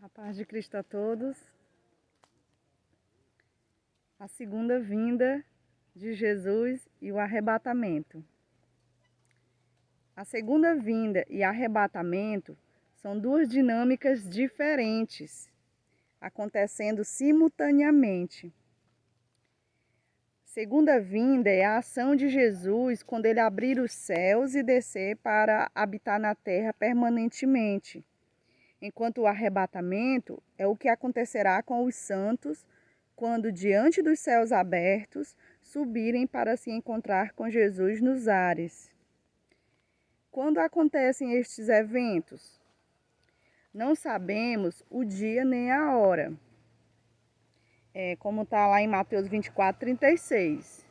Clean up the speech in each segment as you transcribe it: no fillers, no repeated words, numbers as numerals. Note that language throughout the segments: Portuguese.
A paz de Cristo a todos. A segunda vinda de Jesus e o arrebatamento. A segunda vinda e arrebatamento são duas dinâmicas diferentes, acontecendo simultaneamente. Segunda vinda é a ação de Jesus quando ele abrir os céus e descer para habitar na terra permanentemente. Enquanto o arrebatamento é o que acontecerá com os santos quando, diante dos céus abertos, subirem para se encontrar com Jesus nos ares. Quando acontecem estes eventos? Não sabemos o dia nem a hora. Como está lá em Mateus 24:36.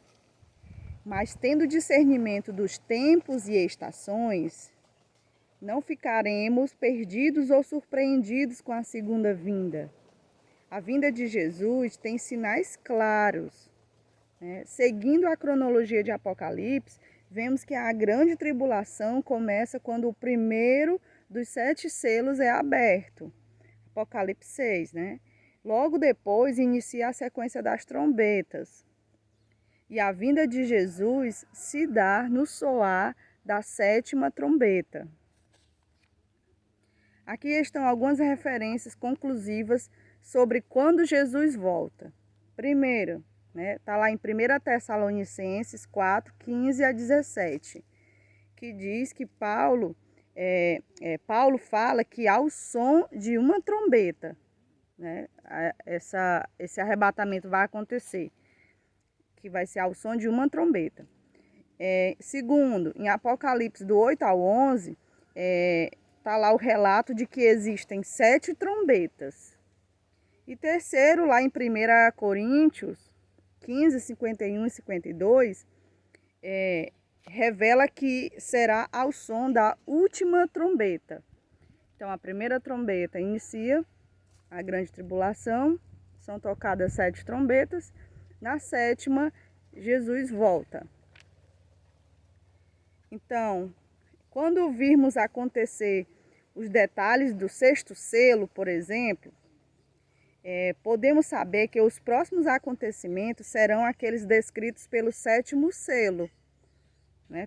Mas tendo discernimento dos tempos e estações, não ficaremos perdidos ou surpreendidos com a segunda vinda. A vinda de Jesus tem sinais claros. Seguindo a cronologia de Apocalipse, vemos que a grande tribulação começa quando o primeiro dos 7 selos é aberto. Apocalipse 6, né? Logo depois inicia a sequência das trombetas. E a vinda de Jesus se dá no soar da 7ª trombeta. Aqui estão algumas referências conclusivas sobre quando Jesus volta. Primeiro, está lá em 1 Tessalonicenses 4:15-17, que diz que Paulo fala que ao som de uma trombeta, esse arrebatamento vai acontecer, que vai ser ao som de uma trombeta. Segundo, em Apocalipse do 8 ao 11, está lá o relato de que existem 7 trombetas. E terceiro, lá em 1 Coríntios 15, 51 e 52, revela que será ao som da última trombeta. Então, a primeira trombeta inicia a grande tribulação, são tocadas 7 trombetas. Na 7ª, Jesus volta. Então, quando virmos acontecer os detalhes do 6º selo, por exemplo, podemos saber que os próximos acontecimentos serão aqueles descritos pelo 7º selo.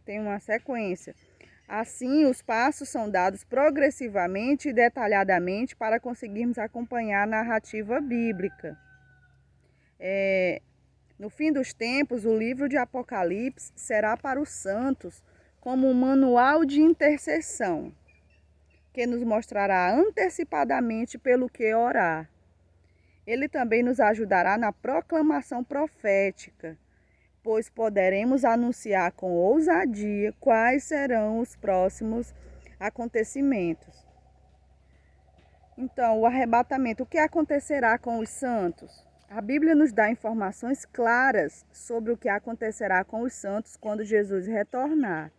Tem uma sequência. Assim, os passos são dados progressivamente e detalhadamente para conseguirmos acompanhar a narrativa bíblica. No fim dos tempos, o livro de Apocalipse será para os santos como um manual de intercessão, que nos mostrará antecipadamente pelo que orar. Ele também nos ajudará na proclamação profética, pois poderemos anunciar com ousadia quais serão os próximos acontecimentos. Então, o arrebatamento, o que acontecerá com os santos? A Bíblia nos dá informações claras sobre o que acontecerá com os santos quando Jesus retornar.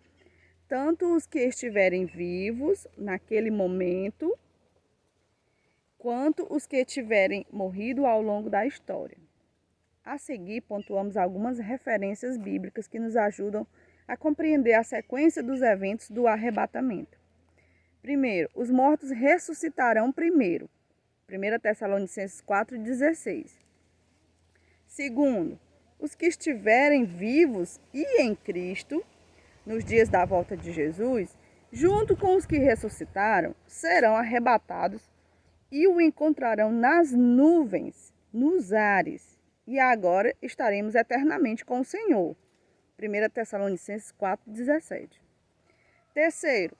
Tanto os que estiverem vivos naquele momento, quanto os que tiverem morrido ao longo da história. A seguir, pontuamos algumas referências bíblicas que nos ajudam a compreender a sequência dos eventos do arrebatamento. Primeiro, os mortos ressuscitarão primeiro. 1 Tessalonicenses 4:16. Segundo, os que estiverem vivos e em Cristo, nos dias da volta de Jesus, junto com os que ressuscitaram, serão arrebatados e o encontrarão nas nuvens, nos ares. E agora estaremos eternamente com o Senhor. 1 Tessalonicenses 4:17. Terceiro,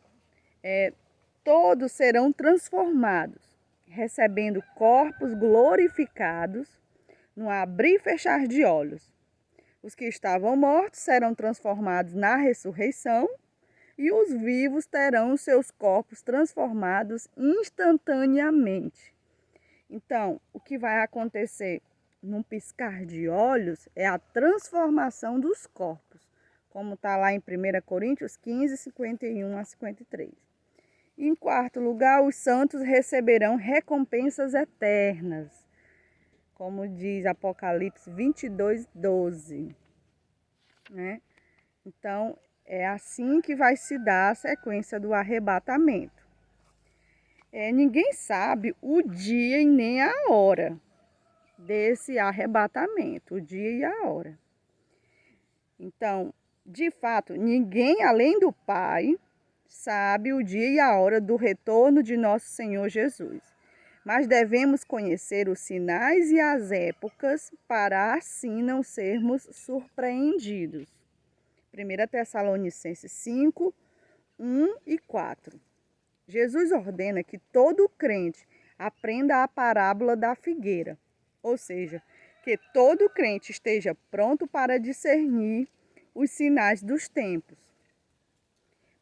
todos serão transformados, recebendo corpos glorificados no abrir e fechar de olhos. Os que estavam mortos serão transformados na ressurreição e os vivos terão os seus corpos transformados instantaneamente. Então, o que vai acontecer num piscar de olhos é a transformação dos corpos, como está lá em 1 Coríntios 15, 51 a 53. E, em quarto lugar, os santos receberão recompensas eternas, como diz Apocalipse 22:12. Então, é assim que vai se dar a sequência do arrebatamento. Ninguém sabe o dia e nem a hora desse arrebatamento, o dia e a hora. Então, de fato, ninguém além do Pai sabe o dia e a hora do retorno de nosso Senhor Jesus. Mas devemos conhecer os sinais e as épocas para assim não sermos surpreendidos. 1 Tessalonicenses 5, 1 e 4. Jesus ordena que todo crente aprenda a parábola da figueira, ou seja, que todo crente esteja pronto para discernir os sinais dos tempos.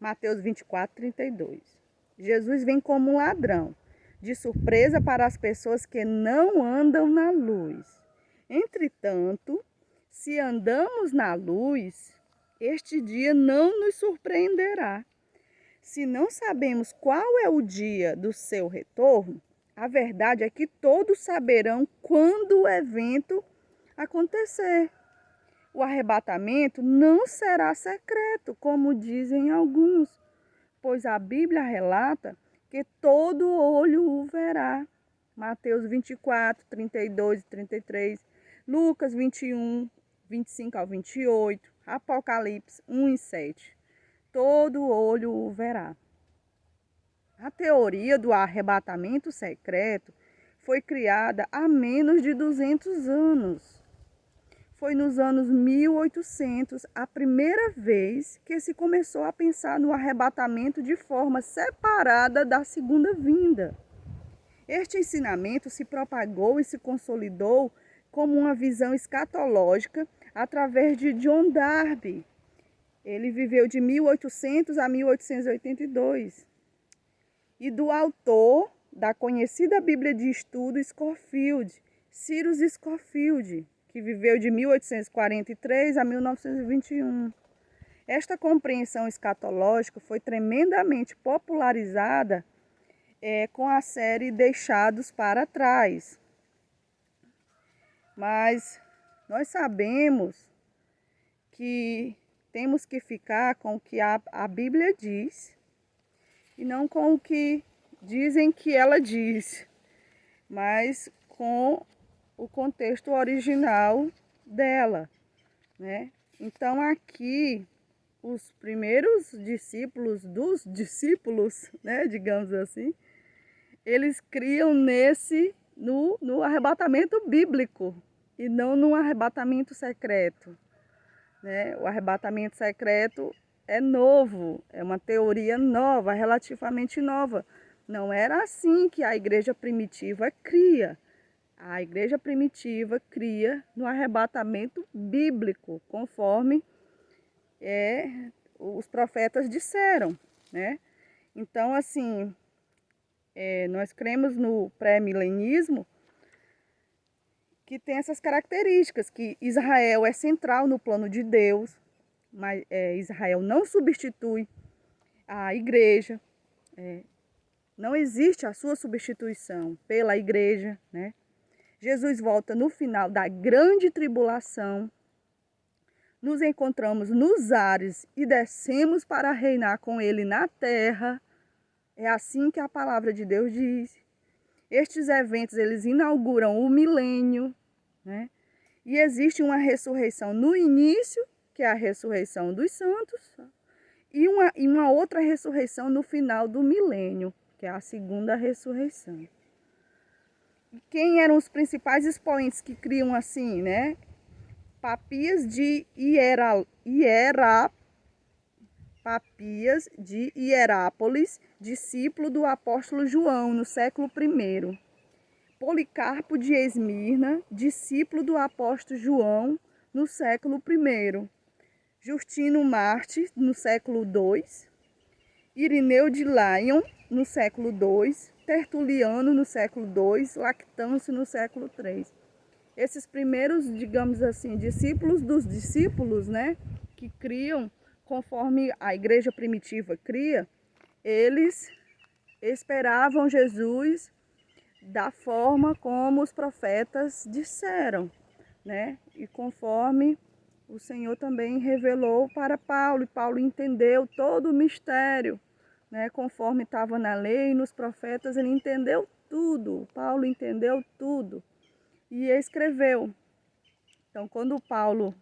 Mateus 24, 32. Jesus vem como um ladrão, de surpresa para as pessoas que não andam na luz. Entretanto, se andamos na luz, este dia não nos surpreenderá. Se não sabemos qual é o dia do seu retorno, a verdade é que todos saberão quando o evento acontecer. O arrebatamento não será secreto, como dizem alguns, pois a Bíblia relata que todo olho o verá. Mateus 24, 32 e 33, Lucas 21, 25 ao 28, Apocalipse 1 e 7. Todo olho o verá. A teoria do arrebatamento secreto foi criada há menos de 200 anos. Foi nos anos 1800 a primeira vez que se começou a pensar no arrebatamento de forma separada da segunda vinda. Este ensinamento se propagou e se consolidou como uma visão escatológica através de John Darby. Ele viveu de 1800 a 1882. E do autor da conhecida Bíblia de Estudo Scofield, Cyrus Scofield, que viveu de 1843 a 1921. Esta compreensão escatológica foi tremendamente popularizada com a série Deixados para Trás. Mas nós sabemos que temos que ficar com o que a Bíblia diz e não com o que dizem que ela diz, mas com o contexto original dela, né? Então aqui os primeiros discípulos dos discípulos, né, digamos assim, eles criam no arrebatamento bíblico e não no arrebatamento secreto. Né? O arrebatamento secreto é novo, é uma teoria nova, relativamente nova. Não era assim que a igreja primitiva cria. A igreja primitiva cria no arrebatamento bíblico, conforme os profetas disseram, né? Então, assim, nós cremos no pré-milenismo, que tem essas características, que Israel é central no plano de Deus, mas Israel não substitui a igreja, não existe a sua substituição pela igreja, né? Jesus volta no final da grande tribulação, nos encontramos nos ares e descemos para reinar com ele na terra. É assim que a palavra de Deus diz. Estes eventos, eles inauguram o milênio, né? E existe uma ressurreição no início, que é a ressurreição dos santos, e uma outra ressurreição no final do milênio, que é a segunda ressurreição. E quem eram os principais expoentes que criam assim, né? Papias de Hierápolis, discípulo do apóstolo João, no século I. Policarpo de Esmirna, discípulo do apóstolo João, no século I. Justino Marte, no século II. Irineu de Lyon, no século II. Tertuliano, no século II. Lactâncio, no século III. Esses primeiros, digamos assim, discípulos dos discípulos, né, que criam conforme a igreja primitiva cria, eles esperavam Jesus da forma como os profetas disseram, né? E conforme o Senhor também revelou para Paulo, e Paulo entendeu todo o mistério né, conforme estava na lei e nos profetas, ele entendeu tudo. Paulo entendeu tudo e escreveu. Então, quando Paulo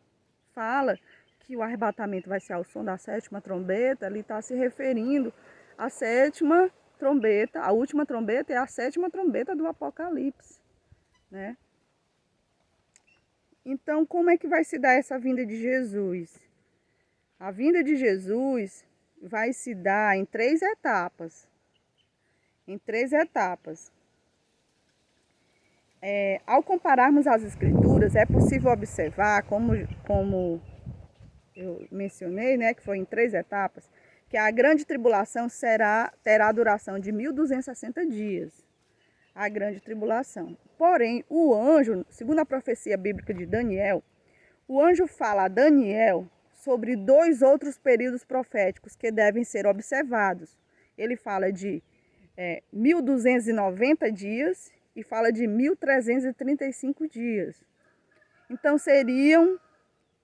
fala que o arrebatamento vai ser ao som da sétima trombeta, ele está se referindo à sétima trombeta. A última trombeta é a sétima trombeta do Apocalipse, né? Então, como é que vai se dar essa vinda de Jesus? A vinda de Jesus vai se dar em 3 etapas. Em 3 etapas. Ao compararmos as escrituras, é possível observar, como eu mencionei, né, que foi em 3 etapas, que a grande tribulação terá a duração de 1260 dias. A grande tribulação. Porém, o anjo, segundo a profecia bíblica de Daniel, o anjo fala a Daniel sobre 2 outros períodos proféticos que devem ser observados. Ele fala de 1290 dias e fala de 1335 dias. Então seriam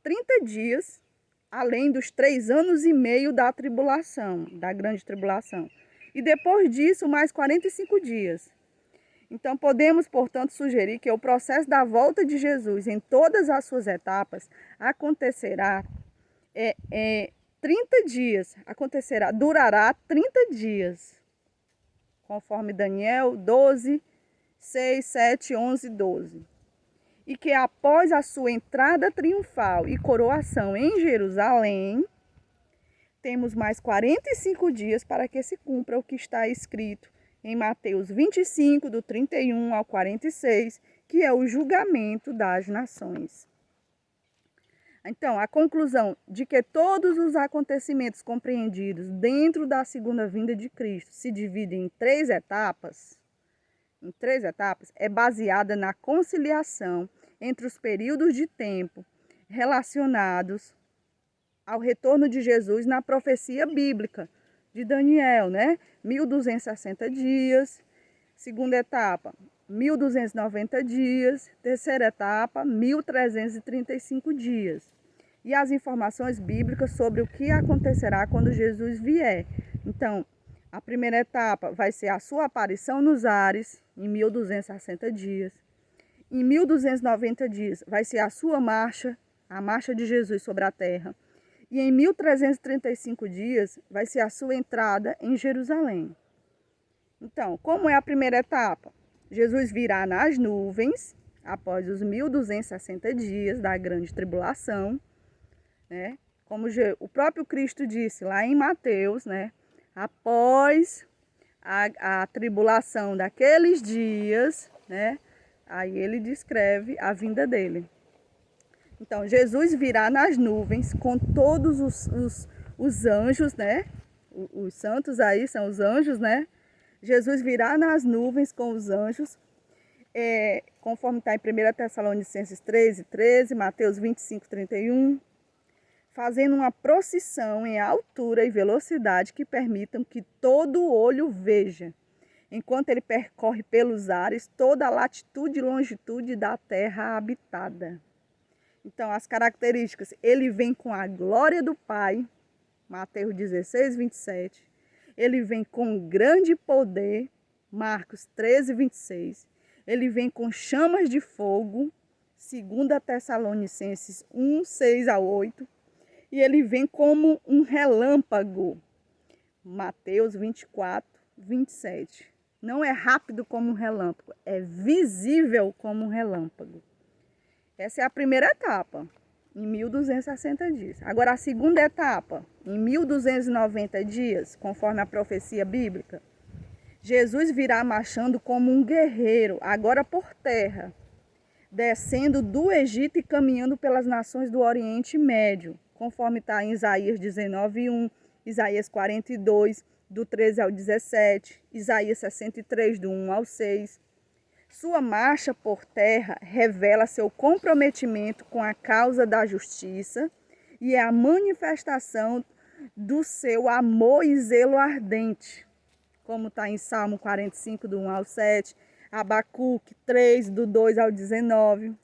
30 dias, além dos 3 anos e meio da tribulação, da grande tribulação. E depois disso, mais 45 dias. Então, podemos, portanto, sugerir que o processo da volta de Jesus em todas as suas etapas acontecerá 30 dias, durará 30 dias, conforme Daniel 12, 6, 7, 11, 12. E que após a sua entrada triunfal e coroação em Jerusalém, temos mais 45 dias para que se cumpra o que está escrito em Mateus 25, do 31 ao 46, que é o julgamento das nações. Então, a conclusão de que todos os acontecimentos compreendidos dentro da segunda vinda de Cristo se dividem em 3 etapas, é baseada na conciliação entre os períodos de tempo relacionados ao retorno de Jesus na profecia bíblica de Daniel, né? 1260 dias, segunda etapa, 1290 dias, terceira etapa, 1335 dias. E as informações bíblicas sobre o que acontecerá quando Jesus vier. Então, a primeira etapa vai ser a sua aparição nos ares, em 1260 dias. Em 1290 dias vai ser a sua marcha, a marcha de Jesus sobre a terra. E em 1335 dias vai ser a sua entrada em Jerusalém. Então, como é a primeira etapa? Jesus virá nas nuvens, após os 1260 dias da grande tribulação, né? Como o próprio Cristo disse lá em Mateus, né? Após a tribulação daqueles dias, né? Aí ele descreve a vinda dele. Então, Jesus virá nas nuvens com todos os anjos, né? Os santos aí são os anjos, né? Jesus virá nas nuvens com os anjos, conforme está em 1 Tessalonicenses 13, 13, Mateus 25, 31, fazendo uma procissão em altura e velocidade que permitam que todo olho veja, enquanto ele percorre pelos ares toda a latitude e longitude da terra habitada. Então, as características, ele vem com a glória do Pai, Mateus 16, 27. Ele vem com grande poder, Marcos 13, 26. Ele vem com chamas de fogo, 2 Tessalonicenses 1, 6 a 8. E ele vem como um relâmpago, Mateus 24, 27. Não é rápido como um relâmpago, é visível como um relâmpago. Essa é a primeira etapa, em 1260 dias. Agora, a segunda etapa, em 1290 dias, conforme a profecia bíblica, Jesus virá marchando como um guerreiro, agora por terra, descendo do Egito e caminhando pelas nações do Oriente Médio, conforme está em Isaías 19, 1, Isaías 42, do 13 ao 17, Isaías 63, do 1 ao 6. Sua marcha por terra revela seu comprometimento com a causa da justiça e é a manifestação do seu amor e zelo ardente, como está em Salmo 45, do 1 ao 7, Abacuque 3, do 2 ao 19.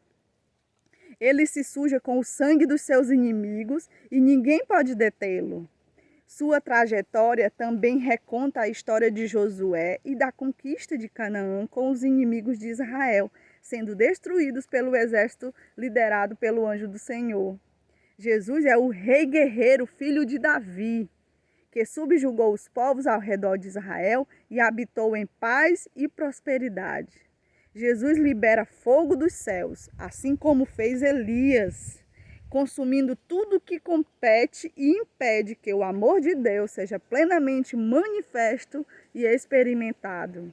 Ele se suja com o sangue dos seus inimigos e ninguém pode detê-lo. Sua trajetória também reconta a história de Josué e da conquista de Canaã com os inimigos de Israel, sendo destruídos pelo exército liderado pelo anjo do Senhor. Jesus é o rei guerreiro, filho de Davi, que subjugou os povos ao redor de Israel e habitou em paz e prosperidade. Jesus libera fogo dos céus, assim como fez Elias, consumindo tudo que compete e impede que o amor de Deus seja plenamente manifesto e experimentado.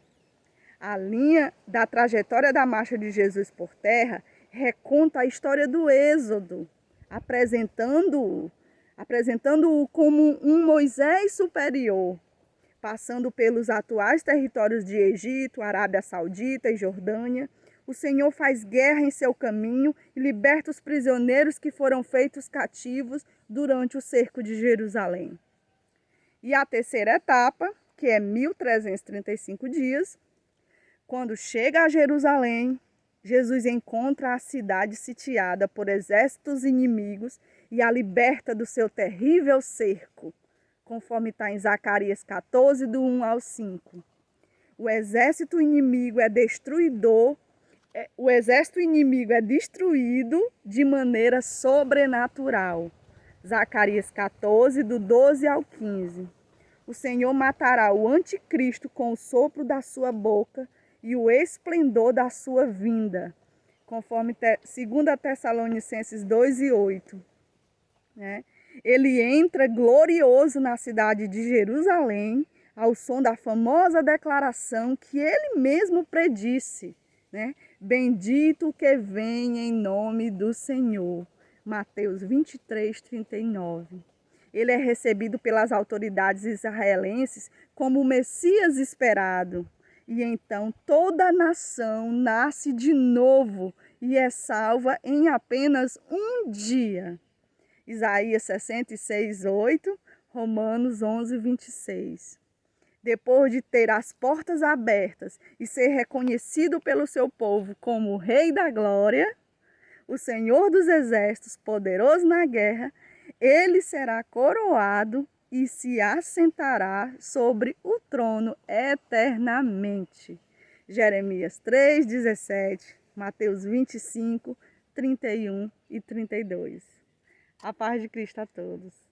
A linha da trajetória da marcha de Jesus por terra reconta a história do Êxodo, apresentando-o como um Moisés superior, passando pelos atuais territórios de Egito, Arábia Saudita e Jordânia. O Senhor faz guerra em seu caminho e liberta os prisioneiros que foram feitos cativos durante o cerco de Jerusalém. E a terceira etapa, que é 1335 dias, quando chega a Jerusalém, Jesus encontra a cidade sitiada por exércitos inimigos e a liberta do seu terrível cerco, conforme está em Zacarias 14, do 1 ao 5. O exército inimigo é destruído de maneira sobrenatural. Zacarias 14, do 12 ao 15. O Senhor matará o anticristo com o sopro da sua boca e o esplendor da sua vinda, conforme 2 Tessalonicenses 2 e 8. Né? Ele entra glorioso na cidade de Jerusalém, ao som da famosa declaração que ele mesmo predisse, né? Bendito o que vem em nome do Senhor. Mateus 23, 39. Ele é recebido pelas autoridades israelenses como o Messias esperado. E então toda a nação nasce de novo e é salva em apenas um dia. Isaías 66, 8, Romanos 11, 26. Depois de ter as portas abertas e ser reconhecido pelo seu povo como o Rei da Glória, o Senhor dos Exércitos, poderoso na guerra, ele será coroado e se assentará sobre o trono eternamente. Jeremias 3, 17, Mateus 25, 31 e 32. A paz de Cristo a todos.